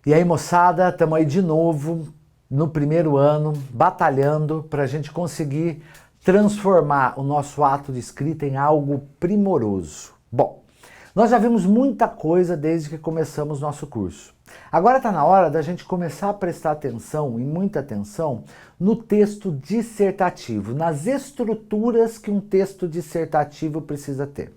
E aí, moçada, estamos aí de novo no primeiro ano, batalhando para a gente conseguir transformar o nosso ato de escrita em algo primoroso. Bom, nós já vimos muita coisa desde que começamos nosso curso. Agora está na hora da gente começar a prestar atenção, e muita atenção, no texto dissertativo, nas estruturas que um texto dissertativo precisa ter.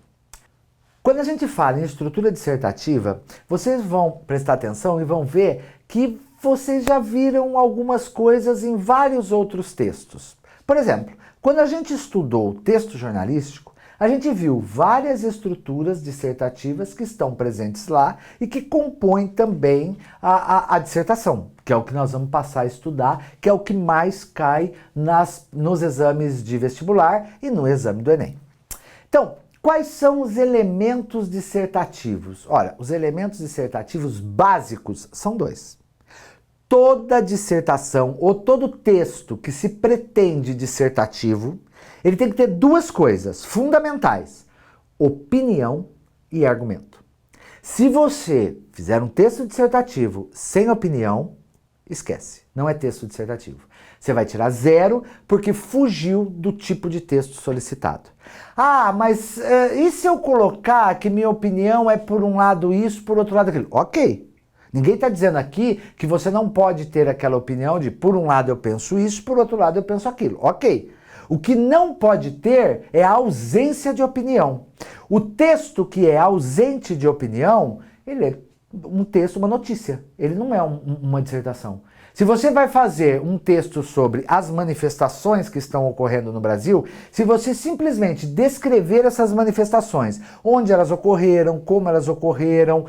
Quando a gente fala em estrutura dissertativa, vocês vão prestar atenção e vão ver que vocês já viram algumas coisas em vários outros textos. Por exemplo, quando a gente estudou o texto jornalístico, a gente viu várias estruturas dissertativas que estão presentes lá e que compõem também a dissertação, que é o que nós vamos passar a estudar, que é o que mais cai nos exames de vestibular e no exame do Enem. Então, quais são os elementos dissertativos? Olha, os elementos dissertativos básicos são dois. Toda dissertação ou todo texto que se pretende dissertativo, ele tem que ter duas coisas fundamentais: opinião e argumento. Se você fizer um texto dissertativo sem opinião, esquece, não é texto dissertativo. Você vai tirar 0 porque fugiu do tipo de texto solicitado. Ah, mas e se eu colocar que minha opinião é por um lado isso, por outro lado aquilo? Ok. Ninguém está dizendo aqui que você não pode ter aquela opinião de por um lado eu penso isso, por outro lado eu penso aquilo. Ok. O que não pode ter é a ausência de opinião. O texto que é ausente de opinião, ele é um texto, uma notícia. Ele não é uma dissertação. Se você vai fazer um texto sobre as manifestações que estão ocorrendo no Brasil, se você simplesmente descrever essas manifestações, onde elas ocorreram, como elas ocorreram,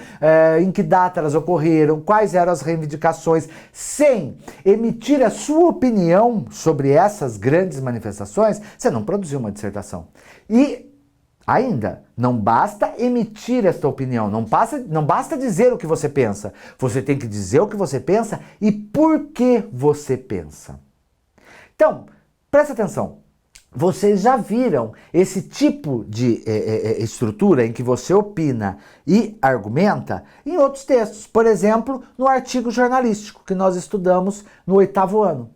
em que data elas ocorreram, quais eram as reivindicações, sem emitir a sua opinião sobre essas grandes manifestações, você não produziu uma dissertação. E ainda, não basta emitir esta opinião, não basta dizer o que você pensa. Você tem que dizer o que você pensa e por que você pensa. Então, presta atenção. Vocês já viram esse tipo de estrutura em que você opina e argumenta em outros textos. Por exemplo, no artigo jornalístico que nós estudamos no 8º ano.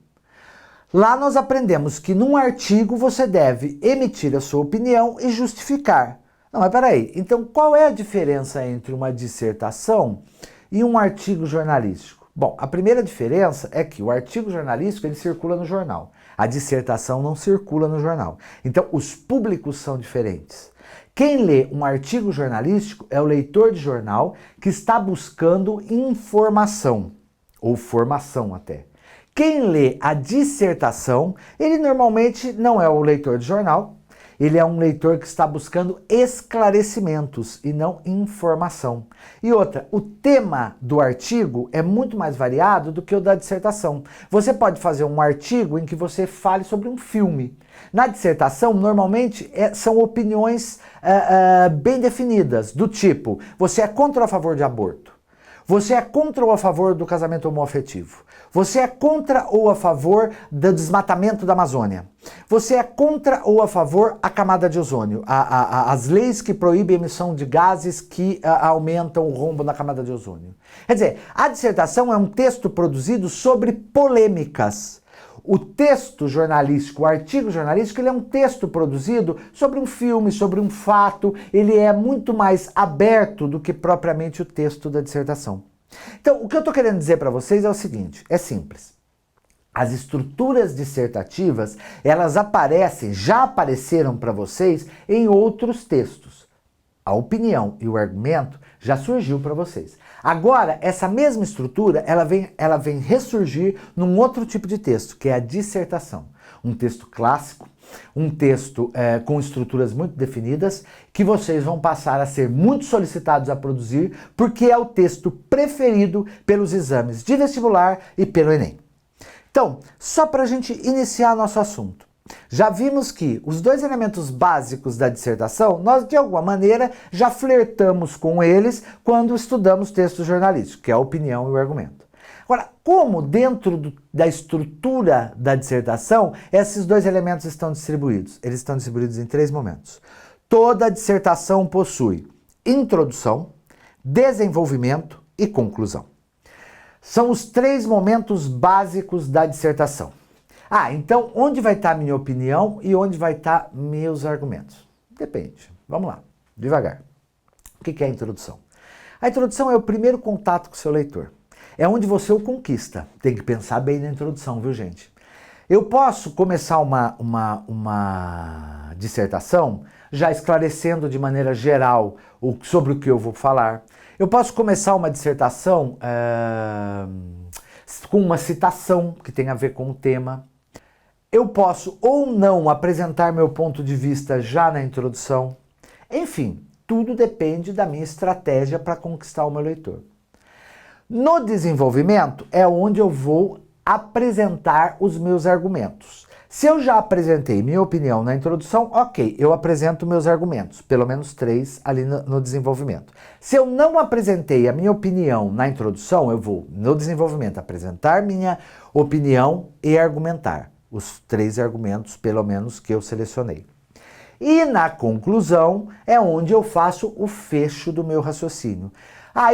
Lá nós aprendemos que num artigo você deve emitir a sua opinião e justificar. Não, mas peraí, então qual é a diferença entre uma dissertação e um artigo jornalístico? Bom, a primeira diferença é que o artigo jornalístico ele circula no jornal. A dissertação não circula no jornal. Então os públicos são diferentes. Quem lê um artigo jornalístico é o leitor de jornal que está buscando informação, ou formação até. Quem lê a dissertação, ele normalmente não é o leitor de jornal, ele é um leitor que está buscando esclarecimentos e não informação. E outra, o tema do artigo é muito mais variado do que o da dissertação. Você pode fazer um artigo em que você fale sobre um filme. Na dissertação, normalmente, são opiniões bem definidas, do tipo, você é contra ou a favor de aborto? Você é contra ou a favor do casamento homoafetivo? Você é contra ou a favor do desmatamento da Amazônia? Você é contra ou a favor da camada de ozônio? As leis que proíbem a emissão de gases que aumentam o rombo na camada de ozônio. Quer dizer, a dissertação é um texto produzido sobre polêmicas. O texto jornalístico, o artigo jornalístico, ele é um texto produzido sobre um filme, sobre um fato, ele é muito mais aberto do que propriamente o texto da dissertação. Então, o que eu estou querendo dizer para vocês é o seguinte, é simples. As estruturas dissertativas, elas já apareceram para vocês em outros textos. A opinião e o argumento já surgiu para vocês. Agora, essa mesma estrutura, ela vem ressurgir num outro tipo de texto, que é a dissertação. Um texto clássico, um texto com estruturas muito definidas, que vocês vão passar a ser muito solicitados a produzir, porque é o texto preferido pelos exames de vestibular e pelo Enem. Então, só para a gente iniciar nosso assunto. Já vimos que os dois elementos básicos da dissertação, nós de alguma maneira já flertamos com eles quando estudamos textos jornalísticos, que é a opinião e o argumento. Agora, como dentro da estrutura da dissertação, esses dois elementos estão distribuídos? Eles estão distribuídos em 3 momentos. Toda dissertação possui introdução, desenvolvimento e conclusão. São os 3 momentos básicos da dissertação. Então onde vai estar a minha opinião e onde vai estar meus argumentos? Depende. Vamos lá, devagar. O que é a introdução? A introdução é o primeiro contato com o seu leitor. É onde você o conquista. Tem que pensar bem na introdução, viu, gente? Eu posso começar uma dissertação já esclarecendo de maneira geral sobre o que eu vou falar. Eu posso começar uma dissertação com uma citação que tem a ver com o tema. Eu posso ou não apresentar meu ponto de vista já na introdução. Enfim, tudo depende da minha estratégia para conquistar o meu leitor. No desenvolvimento é onde eu vou apresentar os meus argumentos. Se eu já apresentei minha opinião na introdução, ok, eu apresento meus argumentos, pelo menos 3 ali no desenvolvimento. Se eu não apresentei a minha opinião na introdução, eu vou, no desenvolvimento, apresentar minha opinião e argumentar os 3 argumentos, pelo menos, que eu selecionei. E na conclusão é onde eu faço o fecho do meu raciocínio.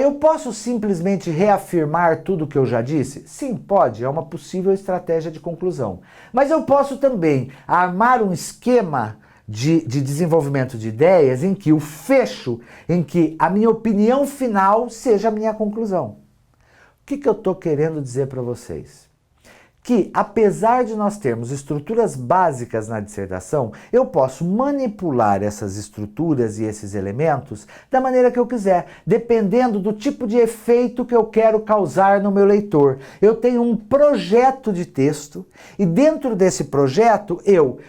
Eu posso simplesmente reafirmar tudo o que eu já disse? Sim, pode, é uma possível estratégia de conclusão. Mas eu posso também armar um esquema de desenvolvimento de ideias em que o fecho, em que a minha opinião final seja a minha conclusão. O que eu estou querendo dizer para vocês? Que, apesar de nós termos estruturas básicas na dissertação, eu posso manipular essas estruturas e esses elementos da maneira que eu quiser, dependendo do tipo de efeito que eu quero causar no meu leitor. Eu tenho um projeto de texto e dentro desse projeto eu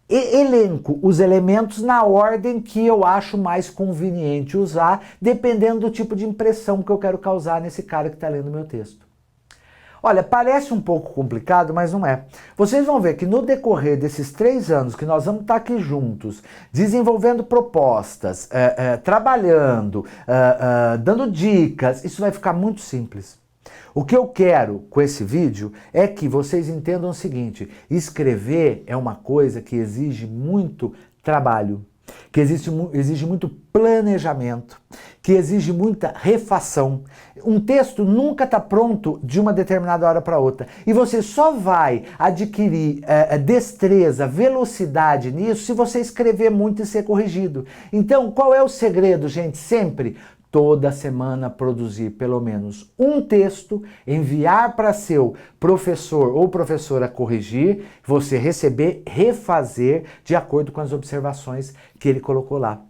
elenco os elementos na ordem que eu acho mais conveniente usar, dependendo do tipo de impressão que eu quero causar nesse cara que está lendo meu texto. Olha, parece um pouco complicado, mas não é. Vocês vão ver que no decorrer desses 3 anos que nós vamos estar aqui juntos, desenvolvendo propostas, trabalhando, dando dicas, isso vai ficar muito simples. O que eu quero com esse vídeo é que vocês entendam o seguinte: escrever é uma coisa que exige muito trabalho, que exige muito planejamento, que exige muita refação. Um texto nunca está pronto de uma determinada hora para outra. E você só vai adquirir destreza, velocidade nisso se você escrever muito e ser corrigido. Então, qual é o segredo, gente? Sempre toda semana produzir pelo menos um texto, enviar para seu professor ou professora corrigir, você receber, refazer de acordo com as observações que ele colocou lá.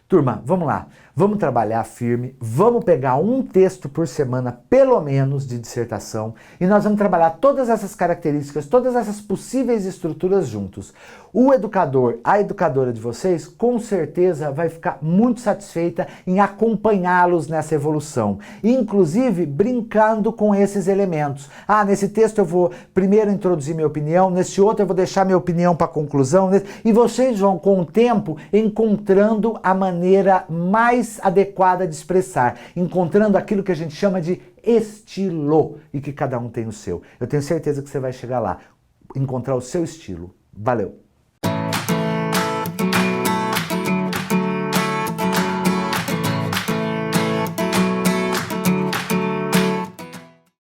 Turma, vamos lá, vamos trabalhar firme, vamos pegar um texto por semana, pelo menos, de dissertação, e nós vamos trabalhar todas essas características, todas essas possíveis estruturas juntos. O educador, a educadora de vocês, com certeza vai ficar muito satisfeita em acompanhá-los nessa evolução, inclusive brincando com esses elementos. Nesse texto eu vou primeiro introduzir minha opinião, nesse outro eu vou deixar minha opinião para a conclusão, e vocês vão, com o tempo, encontrando a maneira mais adequada de expressar, encontrando aquilo que a gente chama de estilo, e que cada um tem o seu. Eu tenho certeza que você vai chegar lá, encontrar o seu estilo. Valeu!